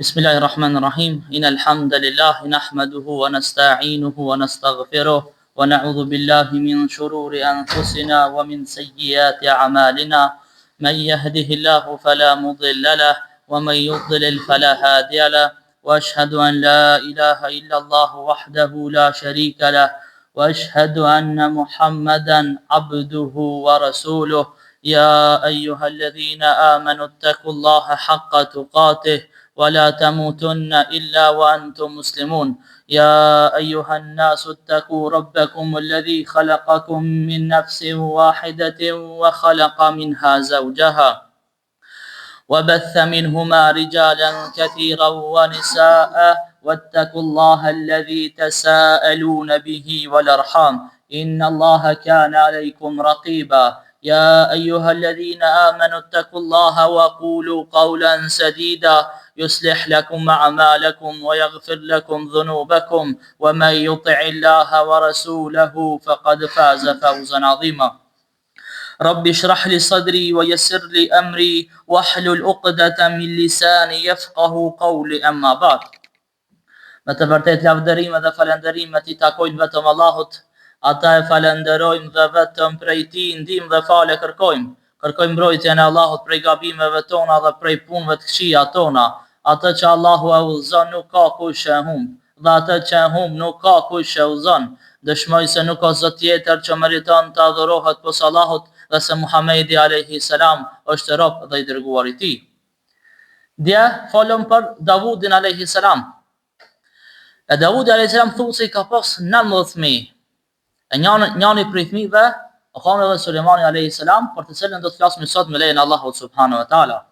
بسم الله الرحمن الرحيم إن الحمد لله نحمده ونستعينه ونستغفره ونعوذ بالله من شرور أنفسنا ومن سيئات أعمالنا من يهده الله فلا مضل له ومن يضلل فلا هادي له وأشهد أن لا إله إلا الله وحده لا شريك له وأشهد أن محمدا عبده ورسوله يا أيها الذين آمنوا اتقوا الله حق تقاته ولا تموتن إلا وأنتم مسلمون يا أيها الناس اتقوا ربكم الذي خلقكم من نفس واحدة وخلق منها زوجها وبث منهما رجالا كثيرا ونساء واتقوا الله الذي تساءلون به والأرحام إن الله كان عليكم رقيبا يا أيها الذين آمنوا اتقوا الله وقولوا قولا سديدا يصلح لكم أعمالكم ويغفر لكم ذنوبكم ومن يطع الله ورسوله فقد فاز فوزا عظيما رب اشرح لي صدري ويسر لي أمري واحلل عقدة من لساني يفقه قولي أما بعد. Me të vërtet lavdërime dhe falënderimet I takojnë vetëm Allahut, ata e falenderojmë dhe vetëm prej Tij ndihmë dhe falë kërkojmë. Kërkojmë mbrojtjen e Allahut prej gabimeve tona dhe prej punëve të këqija tona. Atë që Allahu e udhëzon nuk ka kush e humb, dhe atë që e humb nuk ka kush e udhëzon. Dëshmoj se nuk ka zot tjetër që meriton të adhurohet posa Allahut dhe se Muhamedi alayhi salam është rob dhe I dërguar I Tij. Dje folëm për Davudin alayhi salam. E Davudi alayhi salam thuhet se I ka pas 19 fëmijë. E njëri prej fëmijëve o ka edhe Sulejmani alayhi salam, për të cilën do të flasim sot me lejen e Allahut subhanahu wa taala.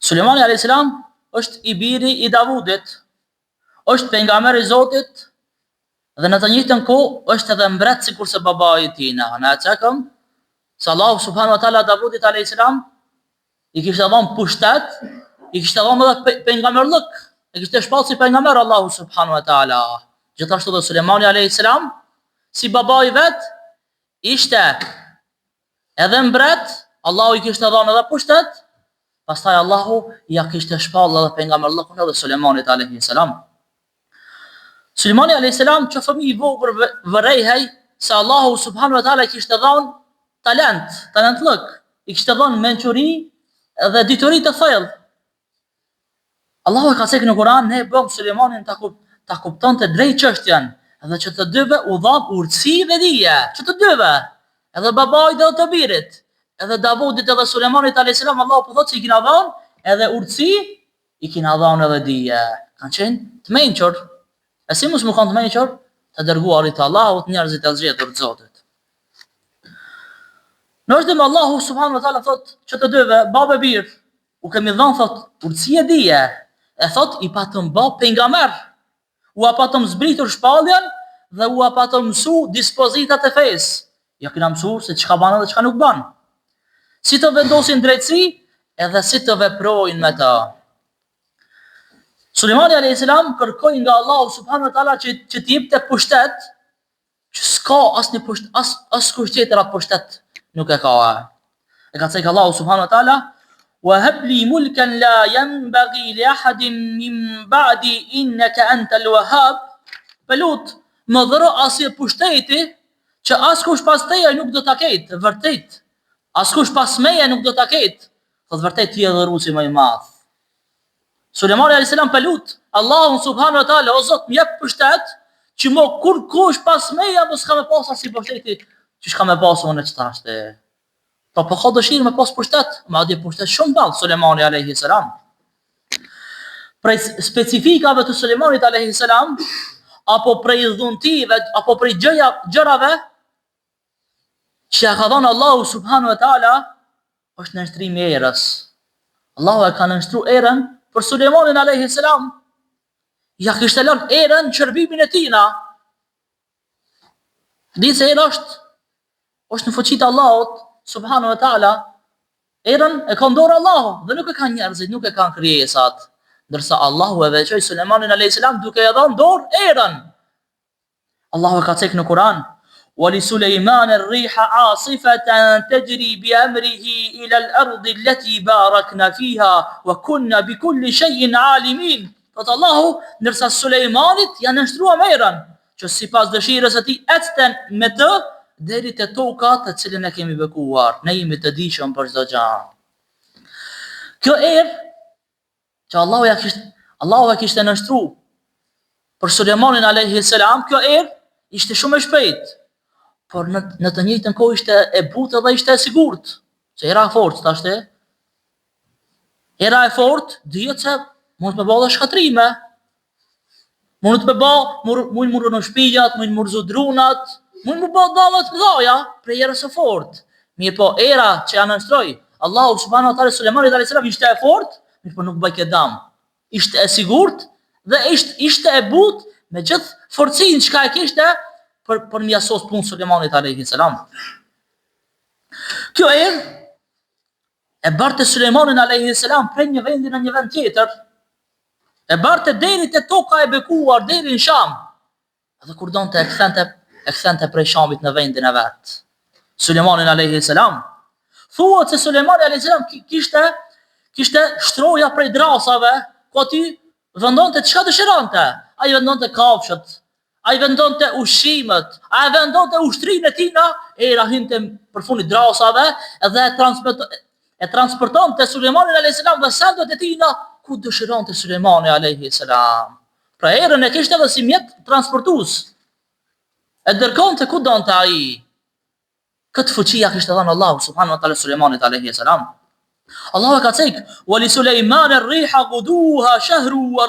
Sulejmani alayhi salam është I biri I Davudit, është pejgamberi I Zotit dhe në të njëjtën kohë është edhe mbret sikurse babai I tij. Na e çakëm se Allahu subhanahu wa taala Davudit alayhi salam I kishte dhënë pushtet, I kishte dhënë edhe pejgamberllëk, e kishte shpallë si pejgamber Allahu subhanahu wa taala. Gjithashtu dhe Sulejmani alayhi salam si babai vet ishte edhe mbret, Allahu I kishte dhënë edhe pushtet, pastaj Allahu ja kishte shpallë edhe pejgamberllëkun edhe Sulejmanit alayhi salam. Sulejmani alayhi salam që fëmijë I vogël vërejhej se Allahu subhanahu wa taala kishte dhënë talentlëk, I kishte dhënë mençuri dhe dituri të thellë. Allahu e ka thënë në Kur'an, ne bëm Sulejmanin ta kuptonte drejt çështjen, edhe që të dyve u dha urtësi dhe dije, që të dyve, edhe babait dhe të birit, edhe Davudit edhe Sulejmanit alayhis salam, Allahu po thotë se I kina dhënë edhe urtësi, I kina dhënë edhe dije. Kanë qenë të mençur. E si mos më kanë të mençur, të dërguarit të Allahut, njerëzit e zgjedhur të Zotit. Në është dhe Allahu subhanahu wa taala thotë që të dyve, babë e bir, u kemi dhënë thotë urtësi e dije, e thotë I patëm bë pejgamber. U patëm zbritur shpalljen dhe u patëm mësu dispozitat e fesë. Ja kena mësu se çka bën dhe çka nuk bën. Si të vendosin drejtësi edhe si të veprojnë me ta. Sulejmani alayhis salam kërkoi nga Allahu subhanahu wa taala që t'i jepte pushtet, që s'ka asnjë pushtet, as kush tjetër atë pushtet nuk e ka. E ka thënë Allahu subhanahu wa taala: "Wa hab li mulkan la yanbaghi li ahadin min ba'di innaka antal wahhab." Pelut, më dhuro asnjë pushteti që askush pas teje nuk do ta ketë, vërtet. Askush pas meje nuk do ta ketë. Po vërtet ti je dhëruesi më I madh. Sulejmani alayhis salam pelut, Allahu subhanahu wa taala o Zot më jep pushtet që më kur kush pas meje mos ka më pas as si pushteti që s'ka më pas unë ç'tashte. Po ka dëshirë me pas pushtet, madje pushtet shumë ball Sulejmani alayhis salam. Prej specifikave të Sulejmanit alayhis salam, apo prej dhuntive, apo prej gjërave që ja ka dhënë Allahu subhanahu wa taala, është nënshtrimi I erës. Allahu e ka nënshtruar erën për Sulejmanin alayhis salam. Ja kishte lënë erën shërbimin e tina. Ditë se era është në fuqitë Allahut subhanahu wa taala. Erën e ka dorë Allahu dhe nuk e kanë njerëzit, nuk e kanë krijesat. Ndërsa Allahu e veçoi Sulejmanin alayhis salam duke I dhënë dorë erën. Allahu e ka thënë në Kur'an: ولسليمان الريح عاصفة تجري بأمره إلى الأرض التي باركنا فيها وكنا بكل شيء عالمين. Thot Allahu, ndërsa Sulejmanit janë nështrua merën, që sipas dëshirës së tij ecten me të deri te toka të cilën e kemi bekuar. Ne jemi të dijshëm për çdo gjë. Kjo erë që Allahu ja kishte nështruar për Sulejmanin alayhi salam, kjo erë ishte shumë e shpejtë. Por në të njëjtën kohë ishte e butë dhe ishte e sigurt. Se era e fortë, thashte. Era e fortë, dihet se mund të bëjë edhe shkatrime. Mund të bëjë, mund murë në shpijat, mund murzu drunat, mund më bëjë dallat mëdha, për erës së fortë. Mirë po, era që ja nënshtroi Allahu subhanahu wa taala Sulejmanit alayhis salam ishte e fortë, mirë po nuk bëj kedam. Ishte e sigurt dhe ishte e butë me gjithë forcinë çka e kishte për mjasos punë Sulejmanit alayhis salam. Kjo erë e barte Sulejmanin alayhis salam prej një vendi në një vend tjetër. E barte deri te toka e bekuar, deri në Sham. Dhe kur donte e kthente prej Shamit në vendin e vet. Sulejmanin alayhis salam. Thuhet se Sulejmani alayhis salam kishte shtroja prej drasave, ku aty vendonte çka dëshironte. Ai vendonte kafshët, ai vendonte ushqimet, ai vendonte ushtrinë e tina, era hinte përfundit drasave dhe e transportonte Sulejmanin alayhis salam dhe sendet e tina ku dëshironte Sulejmani alayhis salam. Pra erën e kishte edhe si mjet transportues. E dërkonte ku donte ai. Këtë fuqia kishte dhënë Allahu subhanahu wa taala Sulejmanit alayhis salam. Allahu ka thënë: "Wa li Sulejman ar-riha ghuduha shahru wa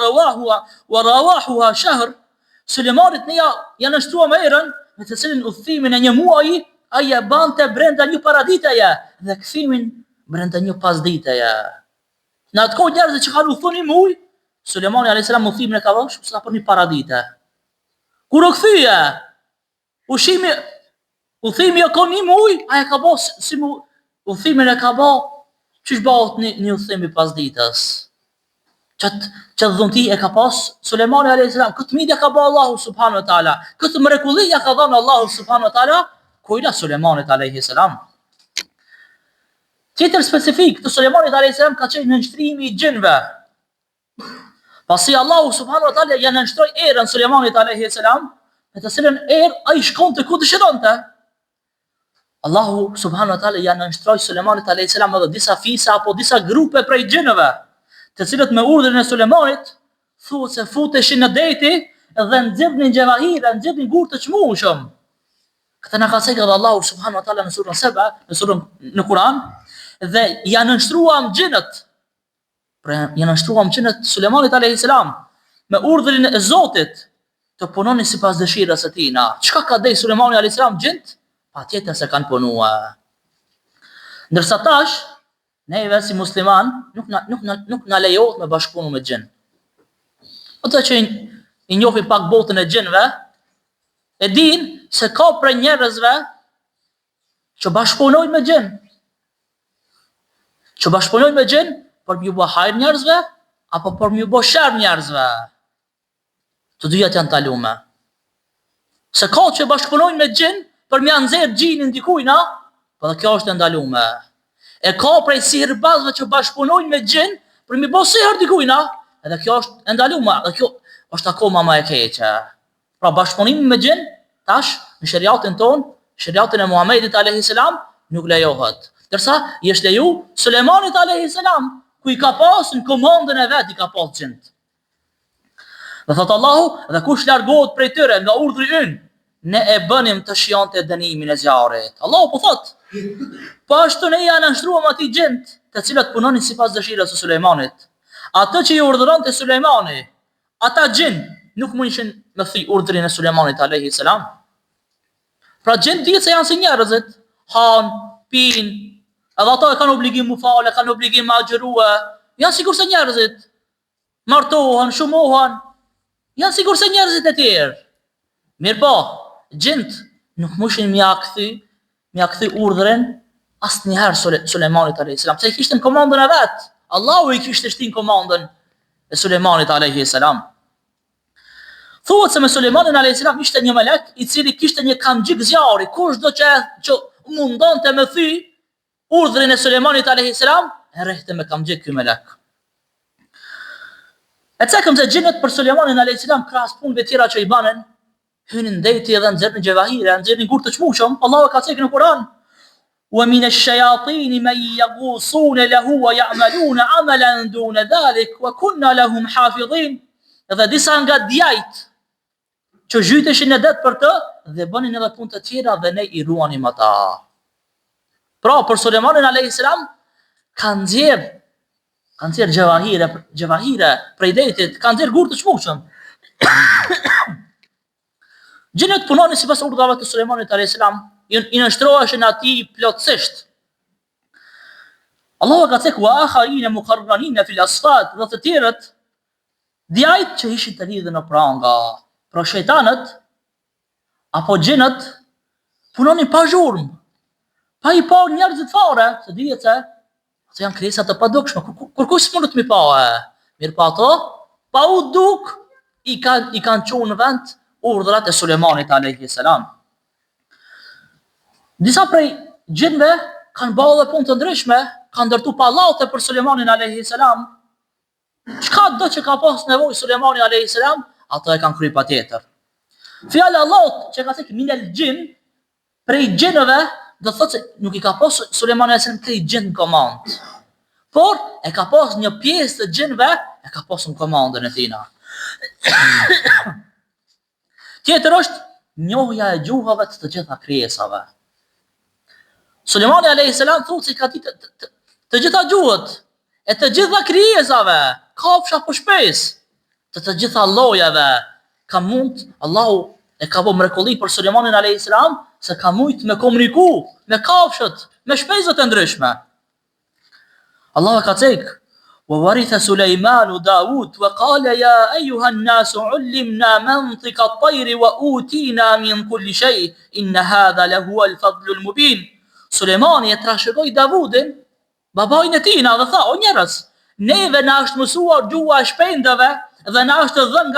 rawahuha shahr." Sulejmanit ja nështrua erën, me të cilin udhëtimin e një muaji ai e bante brenda një paraditeje dhe kthimin brenda një pasditeje. Në atë kohë njerëzit që kanë udhëtuar një muaj, Sulejmani alayhis salam udhëtimin e ka vënë sa për një paradite. Kur u kthye, udhëtimi e ka një muaj, ai e ka bë si udhëtimin e ka bë çish bëhet një udhëtim i pasditës. Që dhunti e ka pas Sulejmani alayhis salam, këtë midja ka bë Allahu subhanahu wa taala, këtë mrekulli ja ka dhënë Allahu subhanahu wa taala kujna Sulejmanit alayhis salam. Tjetër specifik të Sulejmanit alayhis salam ka qenë nënshtrimi i gjinve. Pasi Allahu subhanahu wa taala ja nënshtroi erën Sulejmanit alayhis salam, me të cilën erë ai shkonte ku dëshironte. Allahu subhanahu wa taala ja nënshtroi Sulejmanit alayhis salam edhe disa fisa apo disa grupe prej gjinëve, të cilët me urdhrin e Sulejmanit thuhet se futeshin në deti dhe nxjerrnin gjevahire, nxjerrnin gurë të çmueshëm. Këtë na ka thënë edhe Allahu subhanahu wa taala në surën Saba, në Kur'an, dhe janë nështruam gjinët. Pra janë nështruam gjinët Sulejmanit alayhis salam me urdhrin e Zotit të punonin sipas dëshirës së tij. Çka ka dhënë Sulejmani alayhis salam gjinët? Patjetër se kanë punuar. Ndërsa tash neve si musliman nuk na lejohet me bashkëpunu me gjin. Ata që i njohin pak botën e gjinëve, e din se ka prej njerëzve që bashkëpunojnë me gjin. Që bashkëpunojnë me gjin për m'ju bë hajër njerëzve apo për m'ju bë sherr njerëzve. Të dyja janë talume. Se ka që bashkëpunojnë me gjin për m'ia nxjerr gjinin dikujna, po kjo është e ndalume. E ka prej sihirbazëve që bashkëpunojnë me gjin për mi bë sihir dikujna, edhe kjo është e ndaluar, dhe kjo është akoma më e keqe. Pra bashkëpunimi me gjin tash në shariatin ton, shariatin e Muhamedit alayhis salam nuk lejohet. Ndërsa i është leju Sulejmanit alayhis salam, ku i ka pasur komandën e vet, i ka pasur gjint. Dhe thot Allahu, dhe kush largohet prej tyre nga urdhri ynë, ne e bënim të shionte dënimin e zjarrit. Allahu po thot, po ashtu ne ja nënshtruam atij gjint, të cilat punonin sipas dëshirës së Sulejmanit. Atë që i urdhëronte Sulejmani, ata gjin nuk mundishin me thi urdhrin e Sulejmanit alayhis salam. Pra gjin dihet se janë si njerëzit, han, pin, edhe ata kanë obligim mu fale, kanë obligim me agjërua, janë sikur se njerëzit, martohen, shumohen, janë sikur se njerëzit e tjerë. Mirë po, gjint nuk mushin mja kthi urdhrin asnjëherë Sulejmanit alayhis salam, se i kishte në komandën e vet. Allahu i kishte shtin komandën e Sulejmanit alayhis salam. Thuhet se me Sulejmanin alayhis salam ishte një melek i cili kishte një kamxhik zjarri, kushdo që mundonte me thy urdhrin e Sulejmanit alayhis salam, e rrehte me kamxhik ky melek. E cekëm se xhinët për Sulejmanin alayhis salam krahas punëve tjera që i banen, hynin ndeti edhe nxjerrin gjevahire, nxjerrin gur të çmueshëm. Allahu ka thënë në Kur'an: "Wa min ash-shayatin man yaghusuna lahu wa ya'maluna 'amalan duna dhalik wa kunna lahum hafidhin." Edhe disa nga djajt që zhyteshin në det për të dhe bënin edhe punë të tjera dhe ne i ruanim ata. Pra, për Sulejmanin alayhis salam kanë nxjerr gjevahire prej detit, kanë nxjerr gur të çmueshëm. Xhinët punonin sipas urdhrave të Sulejmanit alayhis salam, i nështroheshin atij plotësisht. Allahu ka thënë: "Wa akharina muqarranina fil asfat", dhe të tjerët djajt që ishin të lidhur në pranga. Pra shejtanët apo xhinët punonin pa zhurmë, pa i pa njerëzit fare, se dihet se ato janë krijesa të padukshme. Kur kush s'mundet mi pa, mirë pa ato, pa u duk, i kanë çuar në vend urdhrat e Sulejmanit alayhis salam. Disa prej xhinëve kanë bërë punë të ndryshme, kanë ndërtu pallate për Sulejmanin alayhis salam. Çka do që ka pas nevojë Sulejmani alayhis salam, ato e kanë kryer patjetër. Fjala Allahut që ka thënë minel xhin, prej xhinëve, do thotë se nuk i ka pas Sulejmani alayhis salam krij xhin komand. Por e ka pas një pjesë të xhinëve, e ka pasur komandën e tina. Tjetër është njohja e gjuhave të gjitha krijesave. Sulejmani alayhis salam thotë se ka ditë të gjitha gjuhët e të gjitha krijesave, kafsha po shpesë, të gjitha llojeve, ka mund Allahu e ka bërë mrekulli për Sulejmanin alayhis salam se ka mujt me komuniku me kafshët, me shpesët e ndryshme. Allahu ka thënë: "Wa waritha Sulejmanu Daud wa qala ya ayuha an-nas 'ullimna mantiqa at-tayr wa utina min kulli shay inna hadha lahu al-fadlu al-mubin." Sulejmani e trashëgoi Davudin, babain e tij, dhe tha: "O njerëz, neve na është mësuar gjuha e shpendëve dhe na është dhënë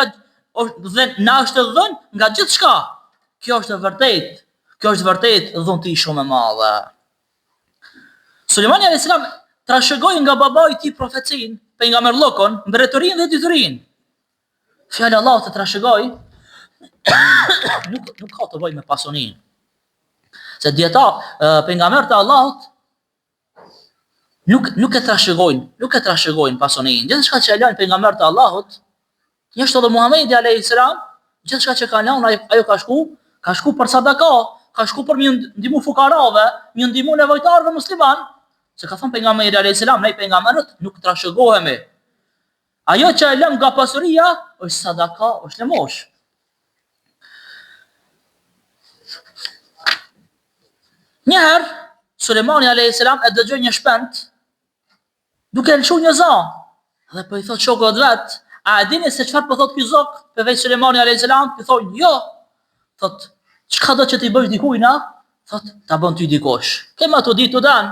nga gjithçka. Kjo është vërtet dhunti shumë e madhe." Sulejmani alayhis salam trashëgoi nga babai i tij profecin, pejgamberllokun, mbretërinë dhe detyrinë. Fjala e Allahut të trashëgoi nuk ka të bëjë me pasoninë. Se pejgamberët e Allahut nuk e trashëgojnë pasoninë. Gjithçka që e lajnë pejgamberët e Allahut, jashtë edhe Muhamedi alayhis salam, gjithçka që kanë lënë ajo ka shku për sadaka, ka shku për më ndihmu fukarave, më ndihmu nevojtarëve musliman, se ka thënë pejgamberi alayhis salam, ne pejgamberët nuk trashëgohemi. Ajo që e lëm nga pasuria është sadaka, është lëmosh. Njëherë Sulejmani alayhis salam e dëgjoi një shpend duke lëshu një zë, dhe po i thot shokët vet: "A e dini se çfarë po thot ky zok?" Përveç Sulejmani alayhis salam i thonë: "Jo." Thot: "Çka do që ti bësh dikujna?" Thot: "Ta bën ty dikush. Kema të ditë të dan.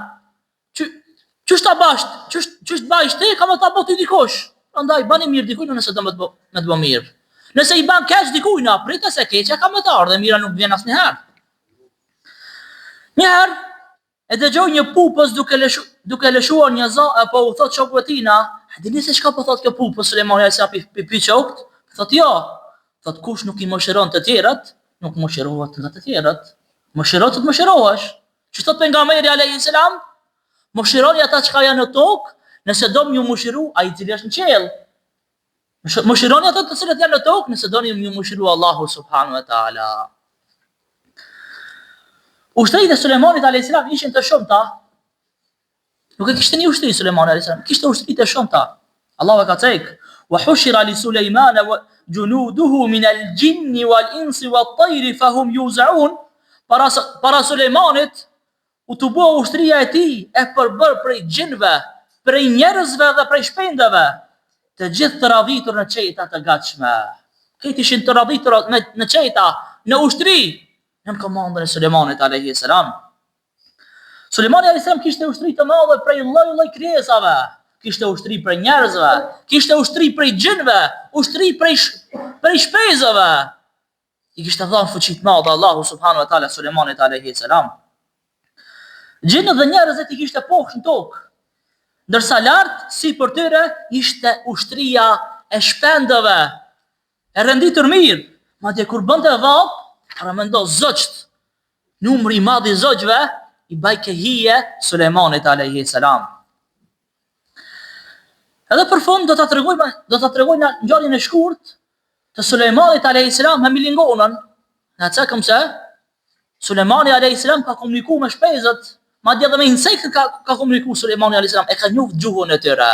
Ç'është ta bash? Ç'është bash ti, kam ta bën ty dikush. Prandaj bani mirë dikujna nëse do me të bë mirë. Nëse i ban keq dikujna, pritet se keqja ka me të ardhur, mira nuk vjen asnjëherë." Njëherë e dëgjoi një pupës duke lëshuar një zë, apo u thot shokëve tina: "A dini se çka po thot kjo pupës Sulejmani alayhis salam pi çokt?" Thot: "Jo." Thot: "Kush nuk i mëshiron të tjerët, nuk mëshirohet nga të tjerët. Mëshiro të mëshirohesh." Që thot pejgamberi alayhis salam: "Mëshironi ata që janë në tokë, nëse do më mëshiru ai i cili është në qiell. Mëshironi ata të cilët janë në tokë, nëse doni më mëshiru Allahu subhanahu wa taala." Ushtrit e Sulejmanit alayhis salam ishin të shumta. Nuk e kishte një ushtri Sulejmani alayhis salam, kishte ushtri të shumta. Allahu ka thënë: "Wa hushira li Sulejmana wa junuduhu min al-jinni wal-insi wat-tayri fahum yuzaun." Para Sulejmanit u të bua ushtria e tij e përbër prej gjinëve, prej njerëzve dhe prej shpendëve, të gjithë të radhitur në qeta të gatshme. Këtë ishin të radhitur në qeta, në ushtri, në komandën e Sulejmanit alayhis salam. Sulejmani alayhis salam kishte ushtri të madhe prej lloj krijesave. kishte ushtri prej njerëzve, kishte ushtri prej gjinëve, ushtri prej shpezëve. I kishte dhënë fuqi të madhe Allahu subhanahu wa taala Sulejmanit alayhi salam. Gjinët dhe njerëzit i kishte poshtë në tokë, ndërsa lart sipër tyre ishte ushtria e shpendëve, e renditur mirë. Madje kur bënte dhall, para mendo zogjt, numri i madh i zogjve i bajke hije Sulejmanit alayhi salam. Edhe për fund do ta tregoj në ngjarjen e shkurt të Sulejmanit alayhi salam me milingonën. Na çakëm se Sulejmani alayhi salam ka komunikuar me shpezët, madje edhe me insektet ka komunikuar Sulejmani alayhi salam, e ka njoft gjuhën e tyre.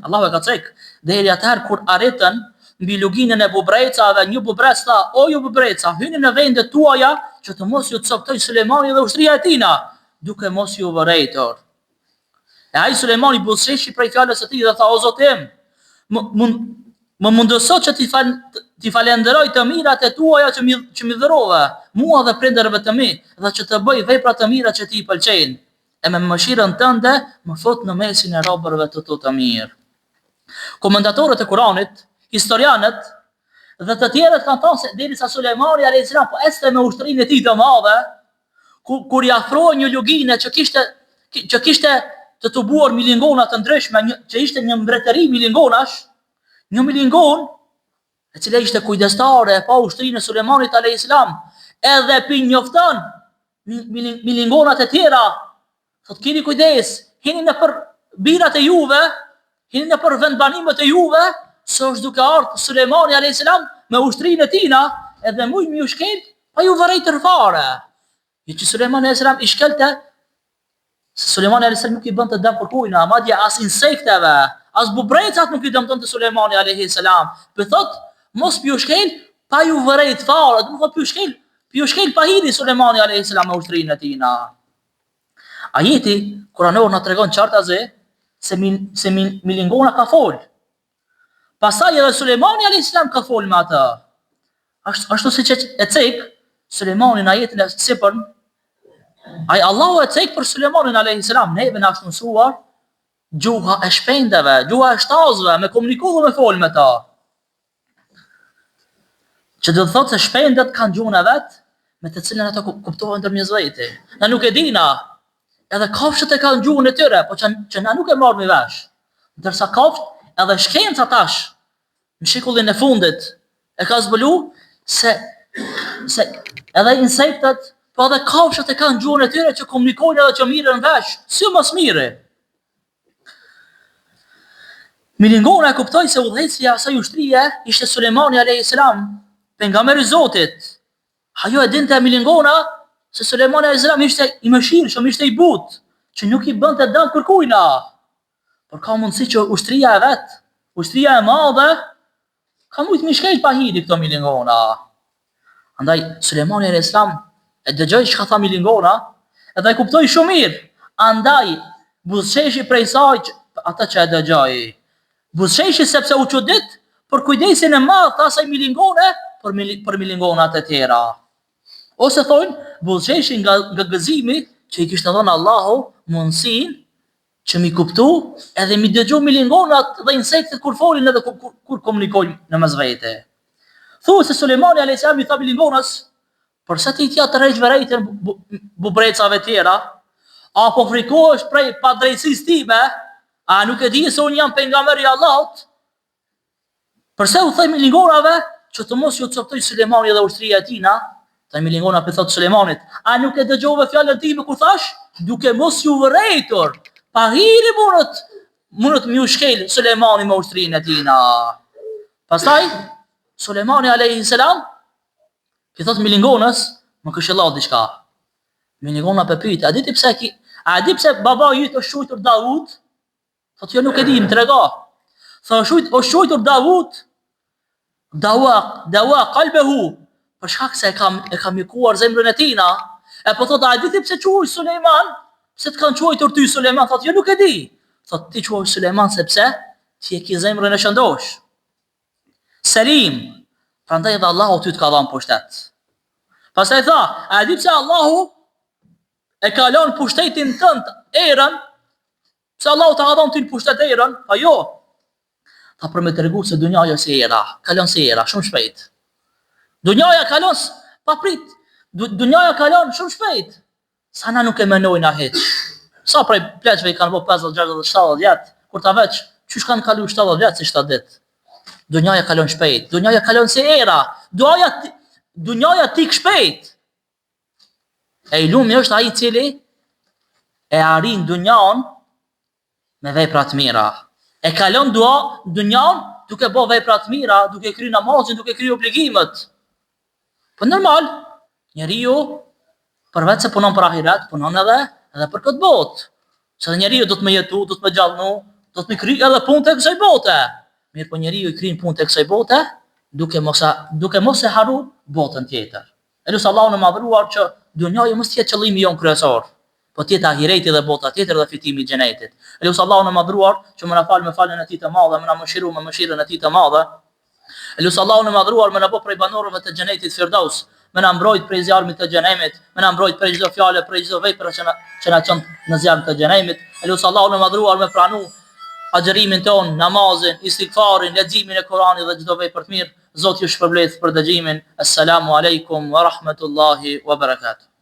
Allahu e ka cek deri atëherë kur arritën mbi luginën e bubrecave, një bubrec tha: "O ju bubreca, hyni në vendet tuaja që të mos ju coktoj Sulejmani dhe ushtria e tina, duke mos ju vërejtur." E ai Sulejmani buzëqeshi prej fjalës së tij dhe tha: "O Zoti im, më mundëso që ti falenderoj të mirat e tuaja që mi dhurove, mua dhe prindërve të mi, dhe që të bëj vepra të mira që ti i pëlqejnë. E me mëshirën tënde më fut në mesin e robërve të tu të mirë." Komentatorët e Kuranit, historianët dhe të tjerët kanë thënë se derisa Sulejmani alayhis salam po ecte me ushtrinë e tij të madhe, kur i afrohej një lugine që kishte të tubuar milingona të ndryshme, që ishte një mbretëri milingonash, një milingon e cila ishte kujdestare pa ushtrinë e Sulejmanit alayhis salam, edhe pi njofton milingonat e tjera. Thot: "Keni kujdes, hini në për birat e juve, hini në për vendbanimet e juve, se është duke ardhur Sulejmani alayhis salam me ushtrinë e tina, edhe mujt mi u shkel, pa ju vërejtër fare." Jo që Sulejmani alayhis salam i shkelte, se Sulejmani alayhis salam nuk i bënte dëm për kujna, madje as insekteve, as bubrecat nuk i dëmtonte Sulejmani alayhis salam. Për thot, mos pi u shkel, pa ju vërejt fare, do të thot pi u shkel pa hiri Sulejmani alayhis salam me ushtrinë e tina. Ajeti kuranor na tregon qartazi se milingona ka fol. Pastaj edhe Sulejmani alayhis salam ka fol me atë. Ashtu siç e cek Sulejmani në ajetin e sipër, ai Allahu e cek për Sulejmanin alayhis salam, neve na është mësuar gjuha e shpendëve, gjuha e shtazëve, me komunikuar dhe me fol me ta. Që do të thotë se shpendët kanë gjuhën e vet, me të cilën ata kuptohen ndërmjet vetë. Na nuk e dina. Edhe kafshët e kanë gjuhën e tyre, po që na nuk e marrim vesh. Ndërsa kafshët edhe shkenca tash në shekullin e fundit e ka zbulu se edhe insektet, po edhe kafshët e kanë gjuhën e tyre që komunikojnë edhe që mirën vesh, si mos mire. Milingona e kuptoi se udhëheqësia e asaj ushtrie ishte Sulejmani alayhis salam, pejgamberi i Zotit. Ajo e dinte milingona se Sulejmani alayhis salam ishte i mëshirshëm, ishte i butë, që nuk i bënte dëm kërkujna. Por ka mundësi që ushtria e vet, ushtria e madhe, ka mujt mi shkel pa hiri këto milingona. Andaj Sulejmani alayhis salam e dëgjoi çka tha milingona, edhe e kuptoi shumë mirë. Andaj buzëqeshi prej saj ata që e dëgjoi. Buzëqeshi sepse u çudit për kujdesin e madh të asaj milingone për milingonat e tjera. Ose thonë, buzëqeshi nga gëzimi që i kishte dhënë Allahu mundësinë që mi kuptu edhe mi dëgju milingonat dhe insektet kur folin edhe kur komunikojnë në mes vete. Thuhet se Sulejmani alayhis salam i tha milingonës: "Përse ti t'ja të rreq vërejtën bubrecave tjera? Apo frikohesh prej padrejtësisë time? A nuk e di se unë jam pejgamberi i Allahut? Përse u thaj milingonave që të mos ju coktoj Sulejmani dhe ushtria e tina?" Tha milingona për thot Sulejmanit: "A nuk e dëgjove fjalën time kur thash, duke mos ju vërejtur, pa hiri mundët mi u shkel Sulejmani me ushtrinë e tina." Pastaj Sulejmani alayhis salam i thot milingonës: "Më këshillo diçka." Milingona pe pyet: "A di pse baba yt është shujtur Davud?" Thot: "Jo, nuk e di, më trego." Tha: "Është shujtur Davud, dawa qalbehu, për shkak se e ka mjekuar zemrën e tina." E po thot: "A di ti pse quaj Sulejman? Pse të kanë quajtur ty Sulejman?" Thot: "Jo, nuk e di." Thot: "Ti quaj Sulejman sepse ti e ke zemrën e shëndosh. Selim, prandaj edhe Allahu ty të ka dhënë pushtet." Pastaj tha: "A di pse Allahu e ka lënë pushtetin tënd erën, Se Allahu ta ka dhënë ty pushtet e erën, po jo. Ta për me tregu se dunjaja si era, kalon si era, shumë shpejt. Dunjaja kalon pa prit. Dunjaja kalon shumë shpejt. Sa na nuk e menojna hiç. Sa prej pleqve i kanë bo 50, 60, 70 vjet, kur ta veç, qysh kanë kalu 70 vjet si 7 dit. Dunjaja kalon shpejt, dunjaja kalon si era, dunjaja tik shpejt. E i lumi është ai i cili e arrin dunjan me vepra të mira. E kalon dunjan duke bo vepra të mira, duke kry namazin, duke kry obligimet. Po normal, njeriu përveç se punon për ahiret, punon edhe për këtë botë. Se njeriu do të më jetu, do të më gjallënu, do të më kry edhe punë të kësaj bote. Mirë po njeriu i kryen punë të kësaj bote, duke mos e harru botën tjetër. Elus Allahun e madhruar që dunjaja mos jetë qëllimi jon kryesor, po tjetë ahireti dhe bota tjetër dhe fitimi i xhenetit. Elus Allahun e madhruar që më na fal me falën e tij të madhe, më na mëshiru me mëshirën e tij të madhe. Elus Allahun e madhruar më na bë prej banorëve të xhenetit Firdaus, më na mbrojt prej zjarmit të xhenemit, më na mbrojt prej çdo fjale, prej çdo vepre që na çon në zjarrin të xhenemit. Elus Allahun e madhruar me pranu agjërimin ton, namazin, istighfarin, leximin e Kuranit dhe çdo vepër të mirë. Zoti ju shpërblet për dëgjimin. Assalamu alaikum wa rahmatullahi wa barakatuh.